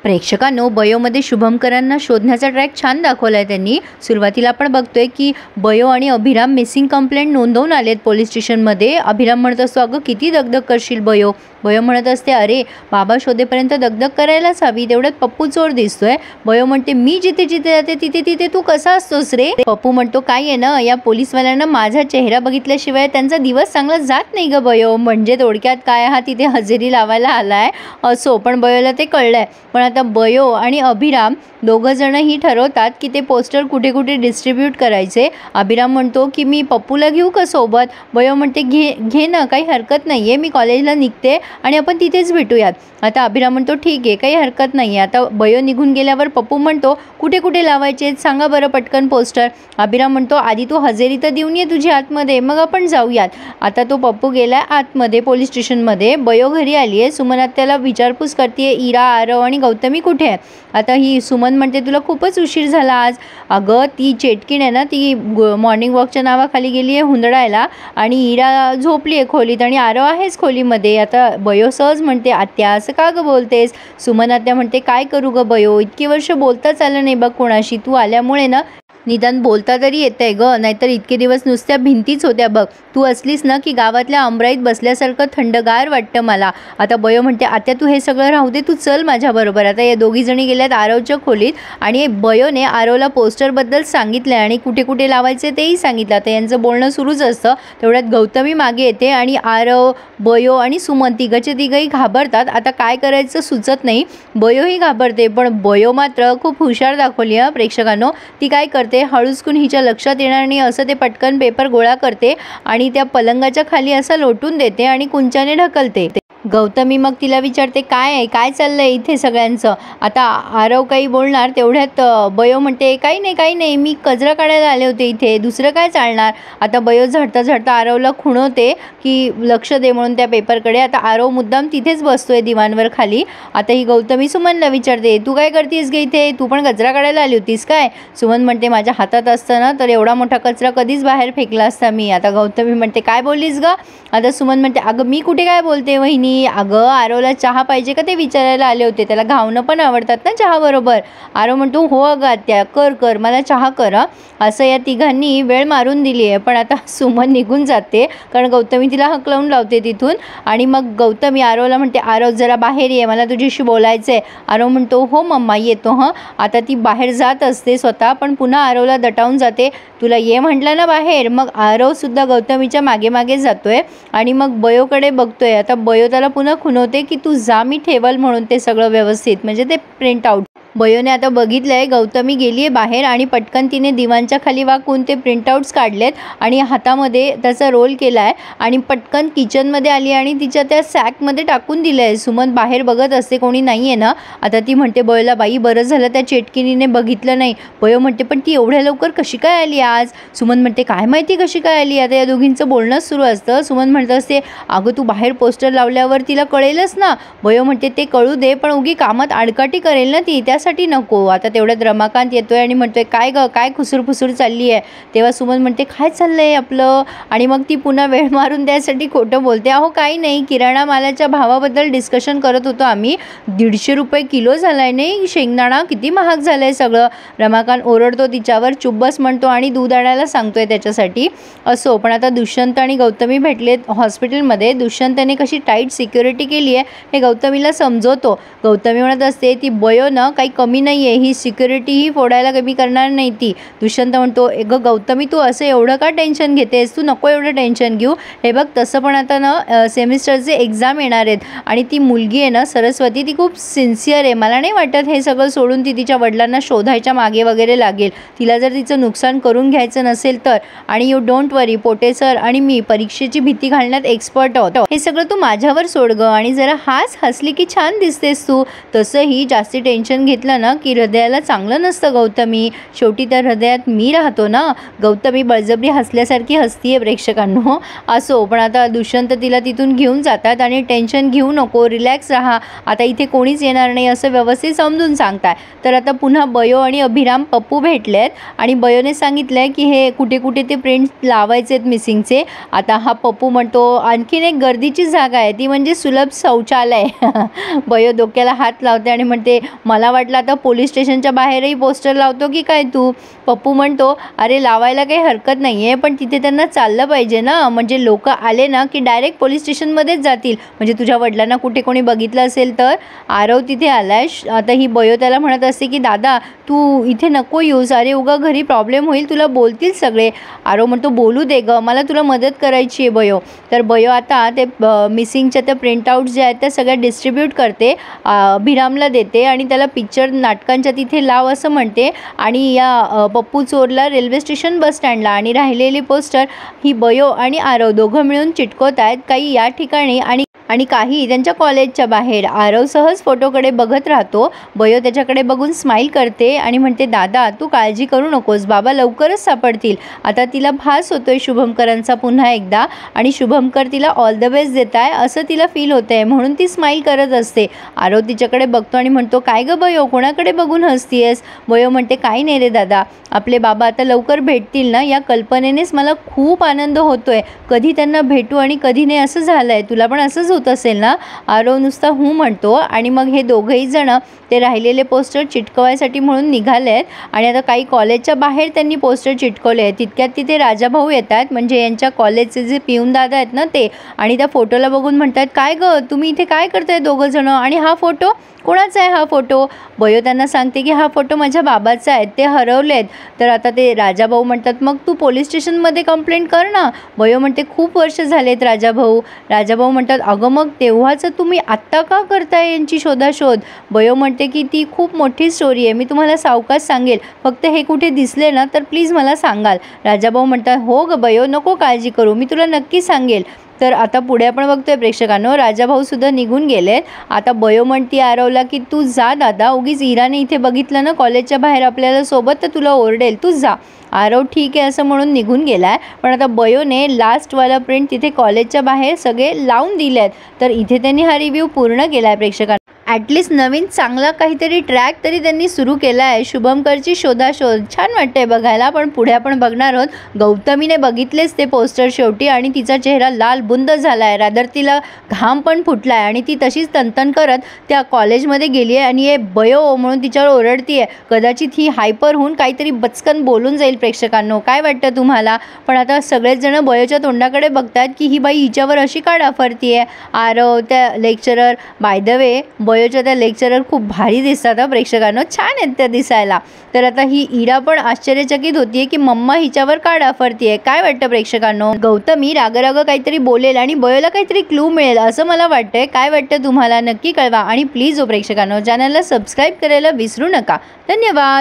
प्रेक्षकांनो, बयोमध्ये शुभंकरांना शोधण्याचा ट्रॅक छान दाखवला आहे त्यांनी। सुरुवातीला आपण बघतोय की बयो आणि अभिराम मिसिंग कंप्लेंट नोंदवून आलेत पोलीस स्टेशनमध्ये। अभिराम म्हणत असतो, अगं किती दगदग करशील बयो। बयो म्हणत असते, अरे बाबा शोधेपर्यंत दगदग करायलाच हवी, तेवढ्यात पप्पू चोर दिसतोय। बयो म्हणते, मी जिथे जिथे जाते तिथे तिथे तू कसा असतोस रे। पप्पू म्हणतो, काय आहे ना, या पोलीसवाल्यांना माझा चेहरा बघितल्याशिवाय त्यांचा दिवस चांगला जात नाही ग बयो। म्हणजे थोडक्यात काय, हा तिथे हजेरी लावायला आलाय असो, पण बयोला ते कळलंय। पण आता बयो आणि अभिराम दोघं जण ही ठरवतात की ते पोस्टर कुठे कुठे डिस्ट्रीब्यूट करायचे। अभिराम म्हणतो की मी पप्पूला घेऊ का सोबत। बयो म्हणते, घे ना, काही हरकत नाही आहे, मी कॉलेजला निघते आणि आपण तिथेच भेटूयात। आता अभिराम म्हणतो, ठीक आहे, काही हरकत नाही आहे। आता बयो निघून गेल्यावर पप्पू म्हणतो, कुठे कुठे लावायचे सांगा बरं पटकन पोस्टर। अभिराम म्हणतो, आधी तू हजेरी तर देऊन ये तुझी आतमध्ये, मग आपण जाऊयात। आता तो पप्पू गेलाय आतमध्ये पोलीस स्टेशनमध्ये। बयो घरी आली आहे। सुमन त्याला विचारपूस करते, इरा, आरव आणि गौतमी कुठे आहे। आता ही सुमन म्हणते, तुला खूपच उशीर झाला आज। अगं ती चेटकीण आहे ना, ती मॉर्निंग वॉकच्या नावाखाली गेली आहे हुंदडायला आणि इरा झोपली आहे खोलीत आणि आरव आहेच खोलीमध्ये। आता बयो सहज म्हणते, आत्या असं का ग बोलतेस। सुमन आत्या म्हणते, काय करू ग बयो, इतकी वर्ष बोलताच आलं नाही बघ कोणाशी, तू आल्यामुळे ना निदान बोलता तरी येतंय ग, नाहीतर इतके दिवस नुसत्या भिंतीच होत्या बघ। तू असलीस ना की गावातल्या आमराईत बसल्यासारखं थंडगार वाटतं मला। आता बयो म्हणते, आत्या तू हे सगळं राहू दे, तू चल माझ्याबरोबर। आता या दोघी जणी गेल्यात आरवच्या खोलीत आणि बयोने आरवला पोस्टरबद्दल सांगितलं आणि कुठे कुठे लावायचे तेही सांगितलं। आता यांचं बोलणं सुरूच असतं, तेवढ्यात गौतमी मागे येते आणि आरव, बयो आणि सुमन तिघंही घाबरतात। आता काय करायचं सुचत नाही। बयोही घाबरते, पण बयो मात्र खूप हुशार दाखवली आहे प्रेक्षकांनो। ती काय करते, हळूचकून हिच्या लक्षात येणार नाही असं ते पटकन पेपर गोळा करते आणि त्या पलंगाच्या खाली असं लोटून देते आणि कुंचाने ढकलते। गौतमी मग तिला विचारते, काय चाललंय इथे सगळ्यांचं। आता आरव काही बोलणार, तेवढ्यात बयो म्हणते, काही नाही, मी कचरा काढायला आले होते इथे, दुसरं काय चालणार। आता बयो झडता आरवला खुणवते की लक्ष दे म्हणून त्या पेपरकडे। आता आरव मुद्दाम तिथेच बसतोय दिवाणवर खाली। आता ही गौतमी सुमनला विचारते, तू काय करतेस गे इथे, तू पण कचरा काढायला आली होतीस काय। सुमन म्हणते, माझ्या हातात असतं ना तर एवढा मोठा कचरा कधीच बाहेर फेकला असता मी। आता गौतमी म्हणते, काय बोललीस ग। आता सुमन म्हणते, अगं मी कुठे काय बोलते वहिनी, अगं आरवला चहा पाहिजे का ते विचारायला आले होते, त्याला घावणं पण आवडतात ना चहा बरोबर। आरव म्हणतो, हो अगं आत्या, कर मला चहा कर। असं या तिघांनी वेळ मारून दिली आहे। पण आता सुमन निघून जाते कारण गौतमी तिला हकलवून लावते तिथून। आणि मग गौतमी आरवला म्हणते, आरव जरा बाहेर ये, मला तुझ्याशी बोलायचं आहे। आरव म्हणतो, हो मम्मा येतो हं। आता ती बाहेर जात असते स्वतः, पण पुन्हा आरवला दटावून जाते, तुला ये म्हटलं ना बाहेर। मग आरव सुद्धा गौतमीच्या मागे मागे जातोय आणि मग बयोकडे बघतोय। आता बयो त्याला पुन्हा खुणवते की तू जा, मी ठेवल म्हणून ते सगळं व्यवस्थित, म्हणजे ते प्रिंट आउट। बयोने आता बघितलंय गौतमी गेली आहे बाहेर आणि पटकन तिने दिवाणच्या खाली वाकून ते प्रिंटआउट्स काढलेत आणि हातामध्ये त्याचा रोल केला आहे आणि पटकन किचनमध्ये आली आणि तिच्या त्या सॅकमध्ये टाकून दिलं आहे। सुमन बाहेर बघत असते, कोणी नाही आहे ना। आता ती म्हणते बयोला, बाई बरं झालं त्या चेटकिनीने बघितलं नाही। बयो म्हणते, पण ती एवढ्या लवकर कशी काय आली आज। सुमन म्हणते, काय माहिती कशी काय आली। आता या दोघींचं बोलणंच सुरू असतं। सुमन म्हणत असते, अगं तू बाहेर पोस्टर लावल्यावर तिला कळेलच ना। बयो म्हणते, ते कळू दे, पण उगी कामात आडकाठी करेल ना ती, त्यासाठी नको। आता तेवढ्यात रमाकांत येतोय आणि म्हणतोय, काय खुसूर चालली आहे। तेव्हा सुमन म्हणते, काय चाललंय आपलं। आणि मग ती पुन्हा वेळ मारून द्यायसाठी खोटं बोलते, अहो काही नाही, किराणा मालाच्या भावाबद्दल डिस्कशन करत होतो आम्ही, 150 रुपये किलो झालाय नाही शेंगदाणा, किती महाग झालंय सगळं। रमाकांत ओरडतो तिच्यावर, चुप बस म्हणतो आणि दूध आणायला सांगतोय त्याच्यासाठी। असो, पण आता दुष्यंत आणि गौतमी भेटलेत हॉस्पिटलमध्ये। दुष्यंतने कशी टाईट सिक्युरिटी केली आहे हे गौतमीला समजवतो। गौतमी म्हणत असते, ती बयो ना काही कमी नाही आहे, ही सिक्युरिटी ही फोडायला कमी करणार नाही ती। दुष्यंत म्हणतो, गं गौतमी तू असं एवढं का टेन्शन घेतेस, तू नको एवढं टेन्शन घेऊ। हे बघ तसं पण आता ना सेमिस्टरचे एक्झाम येणार आहेत आणि ती मुलगी आहे ना सरस्वती, ती खूप सिन्सिअर आहे। मला नाही वाटत हे सगळं सोडून ती तिच्या वडिलांना शोधायच्या मागे वगैरे लागेल। तिला जर तिचं नुकसान करून घ्यायचं नसेल तर। आणि you don't worry, Pote sir आणि मी परीक्षेची भीती घालण्यात एक्सपर्ट आहोत, हे सगळं तू माझ्यावर सोड ग। आणि जरा हसली की छान दिसतेस तू, तसंही जास्ती टेन्शन घेत बघितलं ना की हृदयाला चांगलं नसतं गौतमी, शेवटी त्या हृदयात मी राहतो ना. गौतमी बळजबरी हसल्यासारखी हसतीये प्रेक्षकांनो. असो, पण आता दुष्यंत तिला तिथून घेऊन जातात आणि टेन्शन घेऊ नको, रिलॅक्स राहा, आता इथे कोणीच येणार नाही असं व्यवस्थित समजून सांगताय. तर आता पुन्हा बयो आणि अभिराम पप्पू भेटलेत आणि बयोने सांगितलंय की हे कुठे कुठे ते प्रिंट लावायचे आहेत मिसिंगचे. आता हा पप्पू म्हणतो आणखीन एक गर्दीची जागा आहे, ती म्हणजे सुलभ शौचालय. बयो डोक्याला हात लावते आणि म्हणते मला वाटलं आता पोलीस स्टेशनच्या बाहेरही पोस्टर लावतो की काय तू. पप्पू म्हणतो अरे लावायला काही हरकत नाही आहे, पण तिथे त्यांना चाललं पाहिजे ना, म्हणजे लोक आले ना की डायरेक्ट पोलीस स्टेशनमध्येच जातील, म्हणजे तुझ्या वडिलांना कुठे कोणी बघितलं असेल तर. आरव तिथे आलाय. आता ही बयो त्याला म्हणत असते की दादा तू इथे नको येऊस, अरे उगा घरी प्रॉब्लेम होईल, तुला बोलतील सगळे. आरव म्हणतो बोलू दे ग, मला तुला मदत करायची आहे बयो. तर बयो आता ते मिसिंगच्या त्या प्रिंटआउट जे आहेत त्या सगळ्या डिस्ट्रीब्यूट करते, अभिरामला देते आणि त्याला पिक्चर नाटकांच्या तिथे लाव असं म्हणते. आणि या पप्पू चोरला रेल्वे स्टेशन बस स्टँडला आणि राहिलेली पोस्टर ही बयो आणि आरव दोघं मिळून चिटकवत आहेत, काही या ठिकाणी आणि काही त्यांच्या कॉलेजच्या बाहेर. आरव सहज फोटोकडे बघत राहतो. बयो त्याच्याकडे बघून स्माईल करते आणि म्हणते दादा तू काळजी करू नकोस, बाबा लवकरच सापडतील. आता तिला भास होतोय शुभमकरांचा पुन्हा एकदा आणि शुभमकर तिला ऑल द बेस्ट देत आहे असं तिला फील होत आहे, म्हणून ती स्माईल करत असते. आरव तिच्याकडे बघतो आणि म्हणतो काय ग बयो, कोणाकडे बघून हसतीयस. बयो म्हणते काही नाही रे दादा, आपले बाबा आता लवकर भेटतील ना, या कल्पनेनेच मला खूप आनंद होतोय. कधी त्यांना भेटू आणि कधी नाही असं झालंय, तुला पण असंच होत असेल ना. आरव नुसता हूँ म्हणतो आणि मग हे दोघेही जण ते राहिलेले पोस्टर चिटकवायसाठी म्हणून निघाले आहेत. आणि आता काही कॉलेजच्या बाहेर त्यांनी पोस्टर चिटकवले आहेत. तितक्यात तिथे राजाभाऊ येतात, म्हणजे यांच्या कॉलेजचे जे पिऊन दादा आहेत ना ते, आणि त्या फोटोला बघून म्हणतात काय ग तुम्ही इथे काय करताय दोघं जण, आणि हा फोटो कोणाचा आहे हा फोटो. बयो त्यांना सांगते की हा फोटो माझ्या बाबाचा आहे, ते हरवलेत. तर आता ते राजाभाऊ म्हणतात मग तू पोलीस स्टेशनमध्ये कंप्लेंट कर ना. बयो म्हणते खूप वर्ष झालेत राजाभाऊ. राजाभाऊ म्हणतात अगं मग तेव्हाचं तुम्ही आत्ता का करताय यांची शोधाशोध. बयो म्हणते की ती खूप मोठी स्टोरी आहे, मी तुम्हाला सावकाश सांगेल, फक्त हे कुठे दिसले ना तर प्लीज मला सांगाल. राजाभाऊ म्हणतात हो ग बयो, नको काळजी करू, मी तुला नक्की सांगेल. तर आता पुढे आपण बघतोय प्रेक्षकांनो राजाभाऊ सुद्धा निघून गेलेत. आता बयो म्हणती आरवला की तू जा दादा, उगीच इराने इथे बघितलं ना कॉलेजच्या बाहेर आपल्याला सोबत तर तुला ओरडेल, तू जा. आरव ठीक आहे असं म्हणून निघून गेलाय. पण आता बयोने लास्टवाला प्रिंट तिथे कॉलेजच्या बाहेर सगळे लावून दिलेत. तर इथे त्यांनी हा रिव्ह्यू पूर्ण केला आहे प्रेक्षकांना. ॲटलिस्ट नवीन चांगला काहीतरी ट्रॅक तरी त्यांनी सुरू केला आहे. शुभमकरची शोधाशोध छान वाटतंय बघायला. पण पुढे आपण बघणार आहोत गौतमीने बघितलेच ते पोस्टर शेवटी आणि तिचा चेहरा लाल बुंद झाला आहे, रादर तिला घाम पण फुटला आहे आणि ती तशीच तनतन करत त्या कॉलेजमध्ये गेली आहे आणि हे बयो म्हणून तिच्यावर ओरडती आहे. कदाचित ही हायपर होऊन काहीतरी बचकन बोलून जाईल प्रेक्षकांनो, काय वाटतं तुम्हाला. पण आता सगळेच जण बयोच्या तोंडाकडे बघतात की ही बाई हिच्यावर अशी का डाफरती आहे. आरव त्या लेक्चरर, बाय द वे बयोच्या त्या लेक्चरर खूप भारी दिसतात प्रेक्षकांनो, छान आहेत त्या दिसायला. तर आता ही इरा पण आश्चर्यचकित होतीये की मम्मा हिच्यावर का डाफरतीये. काय वाटतं प्रेक्षकांनो, गौतमी राग काहीतरी बोलेल आणि बयोला काहीतरी क्लू मिळेल असं मला वाटतंय. काय वाटतं तुम्हाला नक्की कळवा आणि प्लीज प्रेक्षकांनो चॅनलला सबस्क्राईब करायला विसरू नका. धन्यवाद.